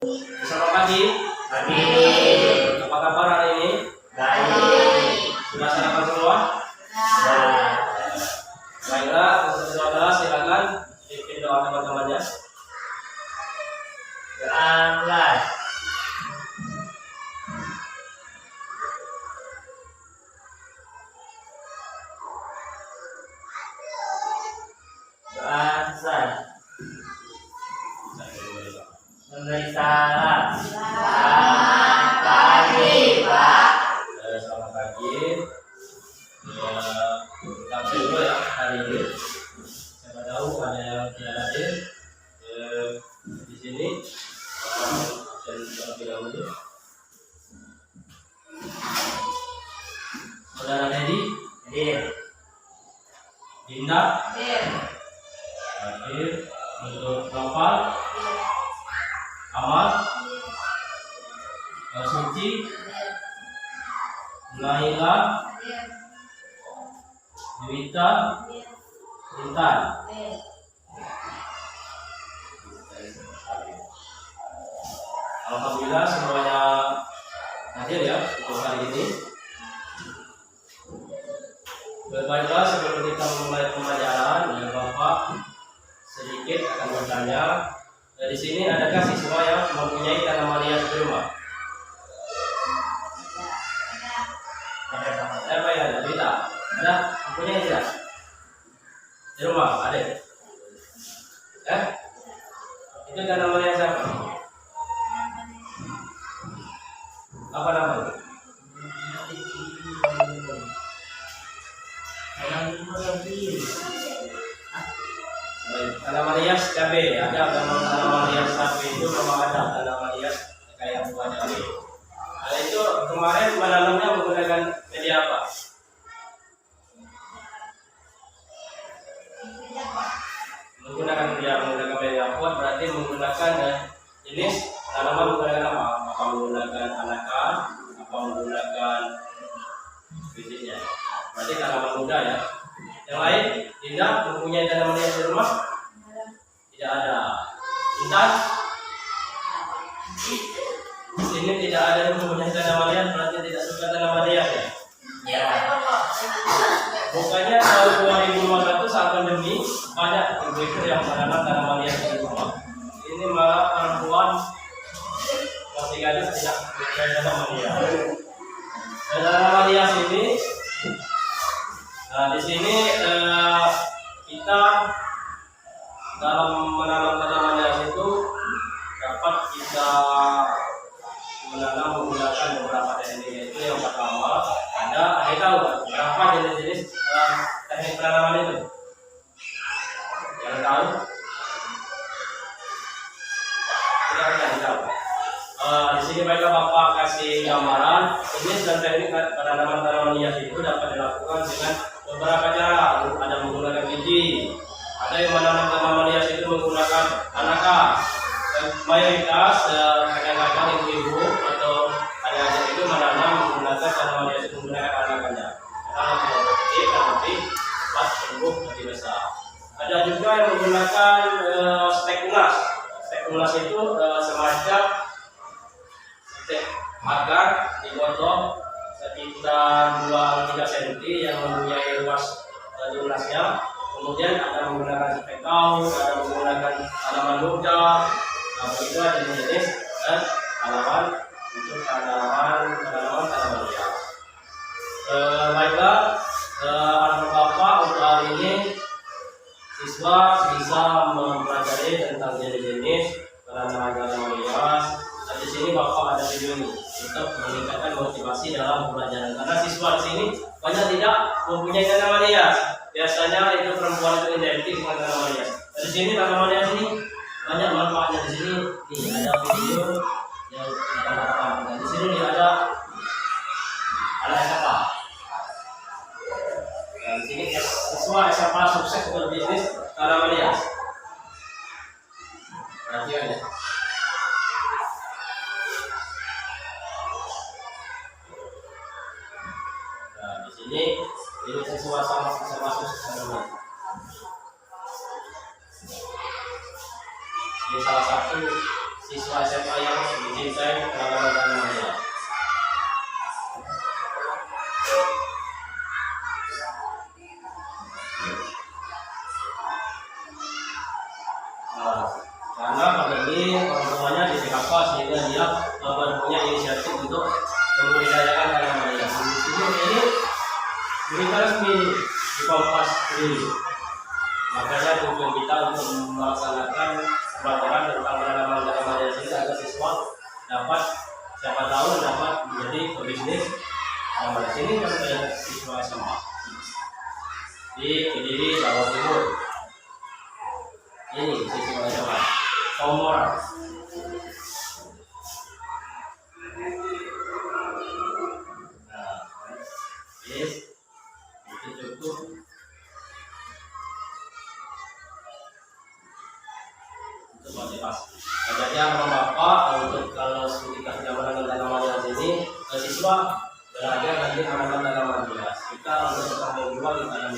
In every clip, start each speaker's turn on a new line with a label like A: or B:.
A: Selamat pagi.
B: Pagi.
A: Apa kabar hari ini?
B: Baik.
A: Sudah sarapan semua?
B: Sudah.
A: Baiklah, untuk saudara silakan pimpin doa teman-temannya.
B: Berangkat. Berangkat. Memberi salam. Selamat pagi, Pak.
A: Selamat pagi. Kita dulu ya hari ini. Siapa tahu ada yang tidak hadir di sini. Dan terlebih dahulu. Saudara Dedi,
B: Hadir.
A: Dinda, hadir. Untuk Nopal, Ahmad, Suci, Naila, Juwita, Intan. Alhamdulillah semuanya hadir ya untuk hari ini. Baiklah, sebelum kita memulai pembelajaran, ya Bapak sedikit akan bertanya. Di sini adakah siswa yang mempunyai tanaman hias di rumah? Siapa yang ada? Juwita? Ada? Mempunyai tidak? Di rumah? Ada? Itu tanaman hias apa? Apa namanya? Tanaman hias cabai. Ada tanaman hias cabai itu memang ada tanaman hias kayak buah cabai. Nah, itu kemarin menanamnya menggunakan media apa? Menggunakan media pot, berarti menggunakan jenis tanaman menggunakan apa? Apa menggunakan anakan? Apa menggunakan bijinya? Berarti tanaman muda ya. Yang lain, tidak mempunyai tanaman hias di rumah? Tidak ada. Intan? Ini tidak ada yang mempunyai tanaman hias, berarti tidak suka tanaman hias ya?
B: Ya.
A: Bukannya tahun 2021 saat pandemi banyak ibu-ibu yang menanam tanaman hias di rumah. Ini malah perempuan masih gadis tidak mempunyai tanaman hias. Tanaman hias ini, nah di sini kita dalam menanam tanaman hias itu dapat kita menanam menggunakan beberapa teknik. Itu yang pertama, ada tahu berapa jenis-jenis teknik penanaman itu? Yang tahu? Tidak ada yang tahu. Di sini baiklah Bapak kasih gambaran. Jenis dan teknik penanaman tanaman hias itu dapat dilakukan dengan beberapa cara. Ada menggunakan biji, ada yang menanam tanaman hias itu menggunakan anakan. Mayoritas kadang-kadang ibu-ibu atau anak-anak itu menanam menggunakan tanaman hias itu menggunakan anakannya. Karena lebih kecil dan lebih cepat tumbuh lebih besar. Ada juga yang menggunakan spekulas. Spekulas itu semacam agar dipotong sekitar 2-3 cm yang mempunyai luas lunasnya. Kemudian ada menggunakan spekau, ada menggunakan tanaman muda. Nah, itu ada jenis dan tanaman untuk tanaman hias. Baiklah, anak Bapak untuk hari ini siswa bisa mempelajari tentang jenis-jenis tanaman hias. Nah, di sini Bapak ada video ini untuk meningkatkan motivasi dalam pembelajaran. Karena siswa di sini banyak tidak mempunyai tanaman hias. Biasanya itu perempuan itu identik dengan tanaman hias. Di sini tanaman hias ini banyak manfaatnya. Di sini nih ada video yang kita lakukan. Nah, di sini nih ada SMA. Dan di sini siswa SMA sukses berbisnis tanaman hias. Perhatikan ya. Nah, di sini ini siswa sama sukses tanaman. Ini salah satu siswa SMA yang mencintai penanaman tanaman hias. Nah, karena pada ini orang tuanya di PKK sehingga dia punya inisiatif untuk membudidayakan tanaman hias. Di sini ini berita resmi di Kompas ini. Makanya tujuan kita untuk melaksanakan pelajaran tentang penanaman tanaman hias ini agar siswa dapat siapa tahu dapat menjadi pebisnis tanaman hias ini kan ada siswa SMA di Kediri, Jawa Timur. Ini siswa SMA Komor. Nah, yes, itu cukup. Untuk motivasi. Jadi yang Bapak untuk kalau ketika tidak menanam tanaman hias ini, siswa belajar nanti menanam tanaman hias. Kita untuk bertanggung jawab di tanaman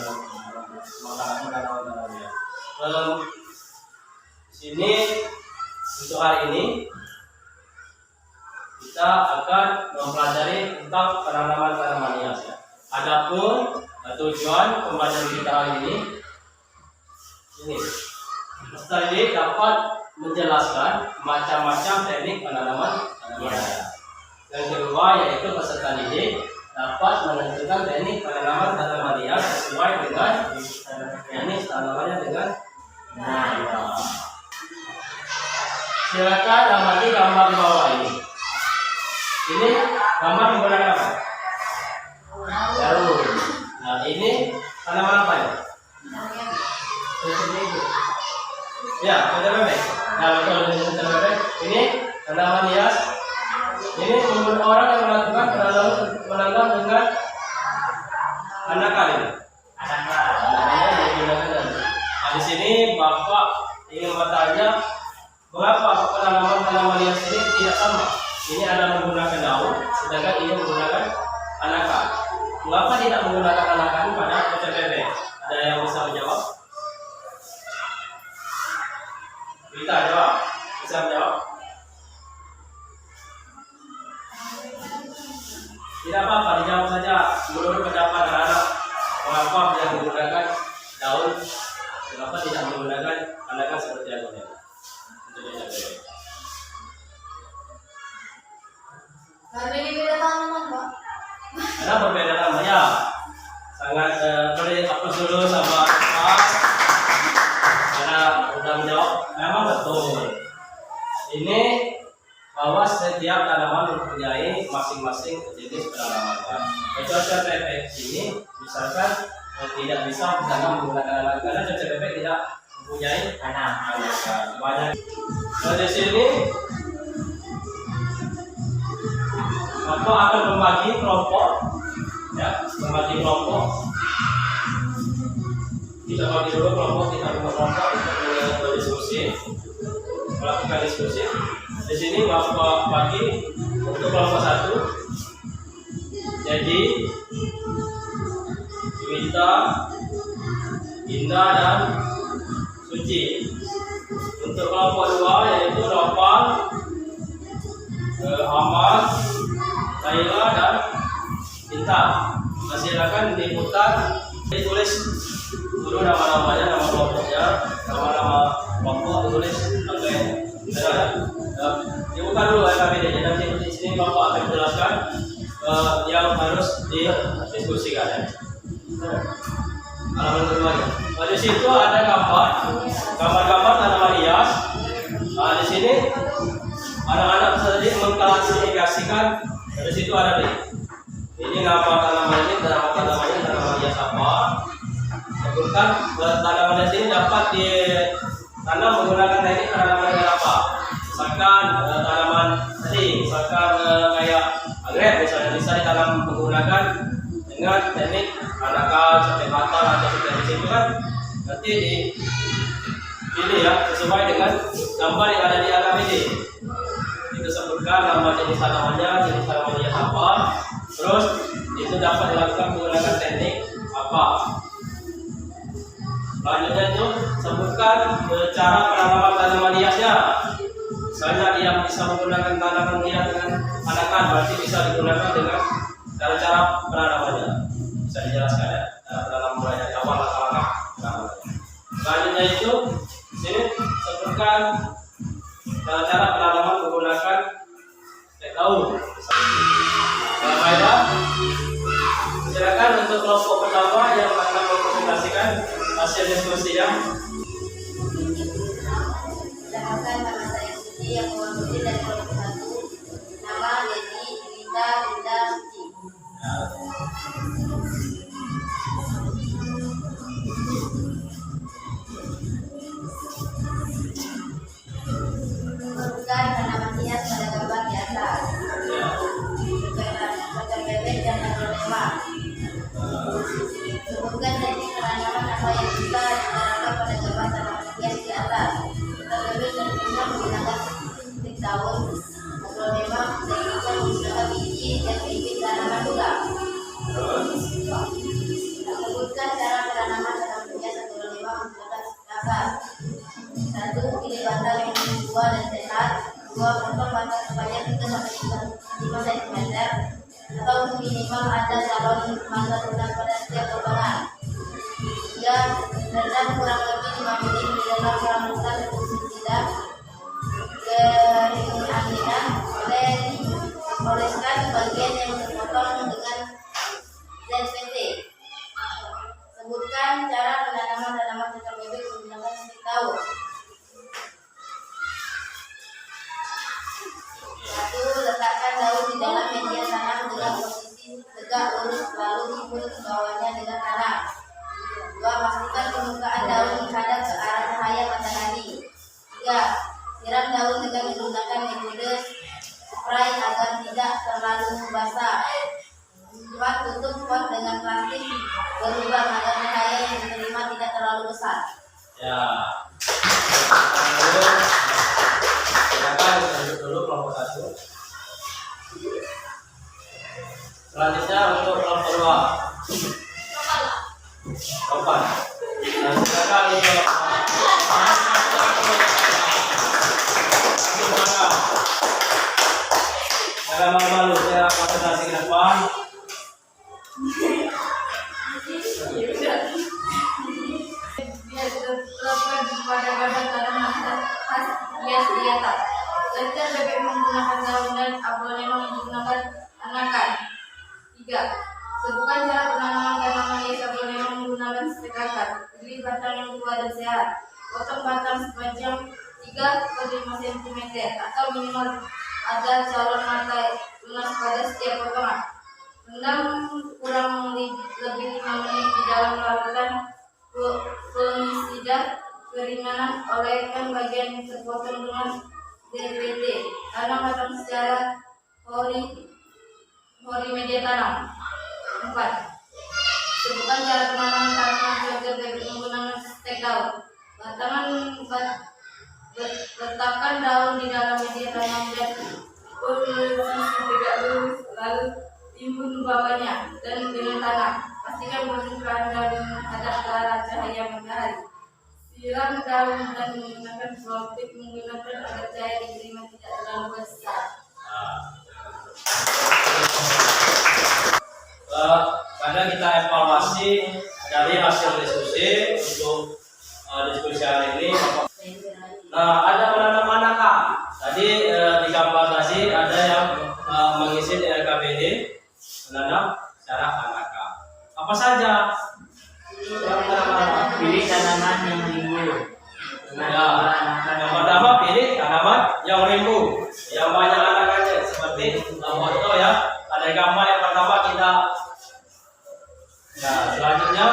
A: hias. Di sini untuk hari ini kita akan mempelajari tentang penanaman tanaman hias. Ya. Adapun tujuan pembelajaran kita hari ini tadi dapat menjelaskan macam-macam teknik penanaman tanaman hias. Yang kedua yaitu peserta didik dapat menentukan teknik penanaman tanaman hias sesuai dengan jenis tanamannya dengan silakan amati gambar di bawah ini. Ini gambar menggunakan apa? Jarum. Nah ini tanaman apa ya? Ya, bebek. Nah, betul bebek. Ini tanaman hias. Ini orang yang melakukan penanam dengan anakan ini. Anakannya digunakan. Nah, di sini Bapak ingin bertanya, mengapa penanaman tanaman hias ini tidak sama? Ini ada menggunakan daun, sedangkan ini menggunakan anakan. Mengapa tidak menggunakan anakan pada bebek? Ada yang bisa menjawab? Kita jawab, bisa menjawab? Tidak apa-apa, dijawab saja menurut pendapat anak-anak. Mengapa tidak menggunakan daun? Mengapa tidak menggunakan anakan seperti yang ini?
C: Karena ini beda tanaman, Pak.
A: Karena berbeda namanya. Sangat boleh hapus dulu sama Pak. Karena sudah menjawab, memang betul. Ini bahwa setiap tanaman mempunyai masing-masing jenis penanaman. Cocok bebek ini misalkan tidak bisa ditanam menggunakan anakan karena cocok bebek tidak mempunyai anakan. Banyak. Nah, di sini Bapak akan membagi kelompok, ya, membagi kelompok. Kita bagi dulu kelompok, kita kelompok untuk berdiskusi, melakukan diskusi. Di sini Bapak bagi untuk kelompok 1. Jadi Wita, Indah dan Suci. Untuk kelompok 2 yaitu Nopal, Ahmad, Laila dan Intan. Silakan diputar, ditulis dulu nama-namanya, nama kelompoknya, nama-nama kelompok ditulis pakai dibuka dulu KBD. Nanti di sini Bapak akan menjelaskan yang harus didiskusikan. Ya. Halaman kedua. Di situ ada gambar-gambar tanaman hias. Nah, di sini anak-anak tadi mengklasifikasikan. Di situ ada ini nama tanaman tanaman hias apa? Sebutkan tanaman hias ini dapat ditanam menggunakan teknik tanaman hias apa? Misalkan tanaman tadi, misalkan kayak anggrek misalnya bisa ditanam menggunakan dengan teknik anakan, sampai batang atau seperti itu kan nanti dipilih ya sesuai dengan gambar yang ada di AKBD. Itu sebutkan nama jenis tanamannya apa, terus itu dapat dilakukan menggunakan teknik apa. Selanjutnya itu sebutkan cara penanaman tanaman hiasnya. Misalnya dia bisa menggunakan tanaman dia dengan anakan, berarti bisa digunakan dengan cara-cara penanamannya. Bisa dijelaskan ya, cara penanaman mulai dari awal langkah-langkah penanamannya. Selanjutnya itu sini sebutkan cara-cara penanaman menggunakan daun. Baiklah, silakan untuk kelompok pertama yang akan mempresentasikan hasil diskusinya.
C: Perkenalkan, nama saya Suci yang mewakili dari kelompok 1. Nama Dedi, Rita, Rida, Suci. Sebutkan tanaman hias pada gambar di atas. Ikan bebek dan aglonema. Sebutkan teknik penanaman apa yang bisa diterapkan pada gambar tanaman hias di atas. Ikan bebek dan ikan menggunakan stik daun. Aglonema tekniknya menggunakan biji dan bibit tanaman juga. Sebutkan cara penanaman tanaman hias aglonema menggunakan akar. 1. Pilih batang yang tua dan sehat. 2. Potong batang sepanjang 3-5 cm atau minimal ada calon mangga tunas pada setiap potongan. 3. Rendam kurang lebih 5 menit di dalam ruang luar pestisida. Kering-anginan oleskan bagian yang terpotong dengan ZPT. Sebutkan cara penanaman tanaman cacang bebek menggunakan stik daun. 1. Letakkan daun di dalam media tanam dengan posisi tegak lurus, lalu timbun ke bawahnya dengan tanah. 2. Pastikan permukaan daun menghadap ke arah cahaya matahari. 3. Siram daun dengan menggunakan metode spray agar tidak terlalu basah. 4. Tutup pot dengan plastik berlubang agar cahaya yang diterima tidak terlalu besar.
A: Ya. Silakan lanjut dulu kelompok 1. Selanjutnya untuk kelompok 2. Kelompok. Nah, silakan untuk jangan malu-malu, saya presentasi ke depan.
C: Dia terlepas pada badan tanaman khas hias di atas. Cacang bebek menggunakan daun dan aglonema menggunakan anakan. 3. Sebutkan cara penanaman tanaman hias aglonema menggunakan stek akar. Pilih batang yang tua dan sehat. Potong batang sepanjang 3-5 cm atau minimal ada calon mata tunas pada setiap potongan. Rendam kurang lebih 5 menit di dalam larutan fungisida keringanan. Oleskan bagian yang terpotong dengan DPT. Tanam batang secara hori media tanam. 4. Sebutkan cara penanaman tanaman cacang bebek menggunakan stek daun. Letakkan daun di dalam media tanam dan posisi tegak lurus, lalu timbun bawahnya dan dengan tanah. Pastikan permukaan daun menghadap ke arah cahaya matahari. Siram daun dan menggunakan selotip menggunakan agar cahaya diterima tidak terlalu besar.
A: Karena kita evaluasi dari hasil diskusi untuk diskusi hari ini. Nah, ada penanaman anakan. Tadi di gambar tadi ada yang mengisi LKPD menanam secara anakan. Apa saja yang menanam?
B: Pilih tanaman yang rimbun.
A: Ya, yang pertama pilih tanaman yang rimbun, yang banyak anakannya seperti foto ya. Ada gambar yang pertama kita. Nah, selanjutnya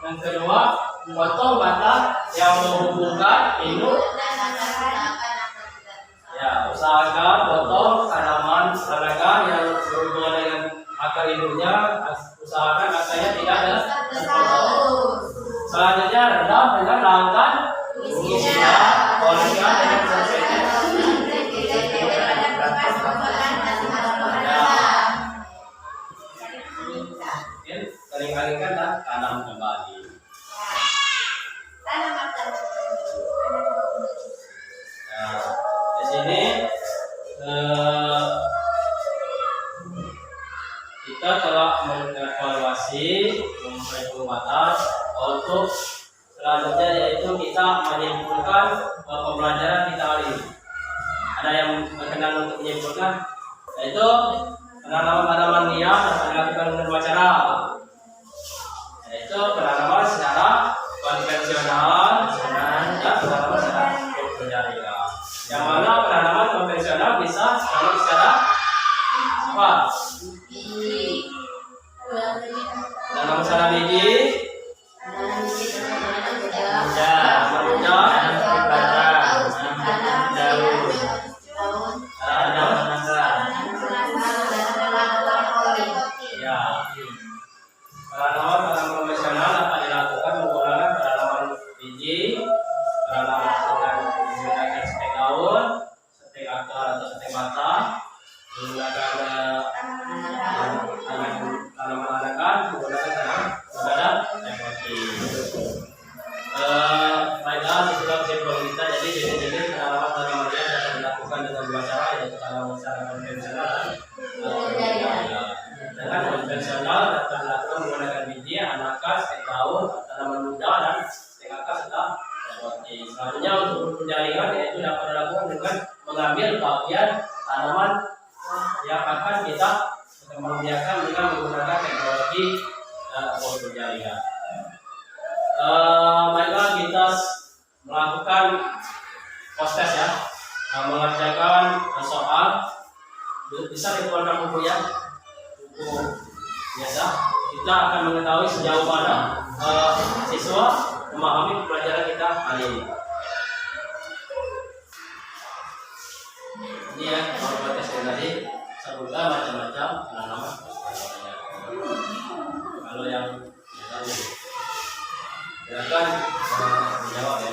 A: yang kedua potong batang yang menghubungkan induk. Ya, usahakan potong tanaman anakan yang berhubungan dengan akar induknya. Usahakan akarnya tidak ada terpotong. Selanjutnya rendam dengan lautan fungisida, oleskan dengan ZPT. Kering-keringkan dan tanam kembali. Nah, di sini kita telah mengevaluasi mempunyai pembatas untuk selanjutnya, yaitu kita menyimpulkan pembelajaran kita hari ini. Ada yang berkenan untuk menyimpulkan, yaitu penanaman liar dapat dilakukan dengan dua cara, yaitu penanaman secara konvensional dan penanaman secara berjaringan. Yang mana penanaman konvensional bisa dilakukan secara apa? Penanaman secara biji, penanaman konvensional dapat dilakukan menggunakan penanaman biji, penanaman dengan menggunakan stek daun, stek akar atau stek batang, menggunakan tanaman anakan, menggunakan tanaman nekoti. Baiklah, itulah kesimpulan kita. Jadi jenis-jenis tanaman liar dapat dilakukan dengan dua cara, yaitu tanaman secara konvensional dan dengan konvensional dapat dilakukan menggunakan biji, anakan, stek daun, tanaman muda dan stek akar serta nekoti. Selanjutnya untuk penjaringan, yaitu dapat dilakukan dengan mengambil bagian tanaman yang akan kita kembangbiakan dengan menggunakan teknologi penjaringan. Baiklah, kita melakukan proses ya, mengerjakan soal. Bisa dikeluarkan buku ya, buku biasa. Kita akan mengetahui sejauh mana siswa memahami pelajaran kita hari ini. Ini ya, proses yang tadi sebutkan macam-macam tanaman. Kalau yang tahu, silakan menjawab ya.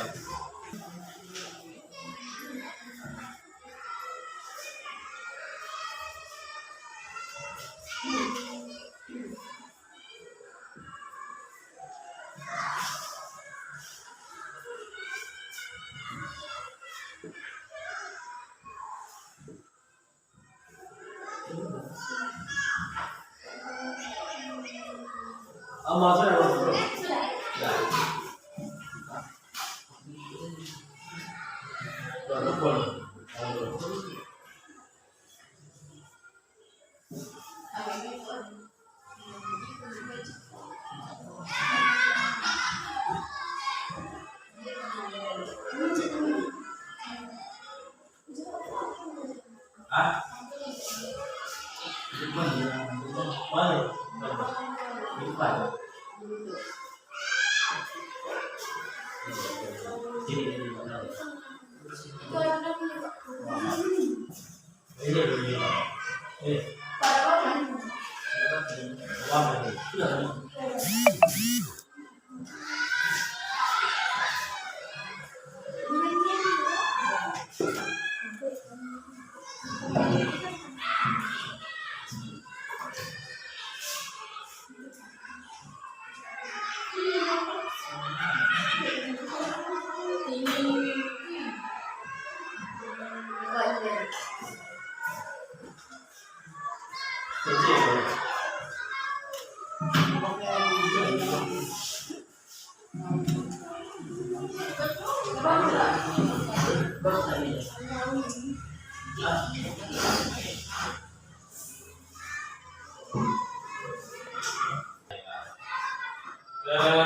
A: Masuk ya, bro. Ya.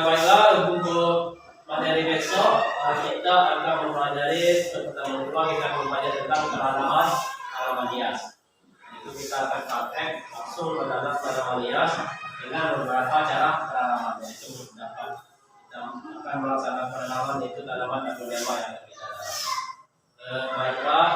A: Baiklah, untuk materi besok kita akan mempelajari pertama-tama kita akan mempelajari tentang tanaman hias. Itu kita akan praktek langsung menanam tanaman hias dengan beberapa cara penanaman, yaitu dapat kita akan melaksanakan penanaman yaitu tanaman aglonema yang kita tanam. Baiklah.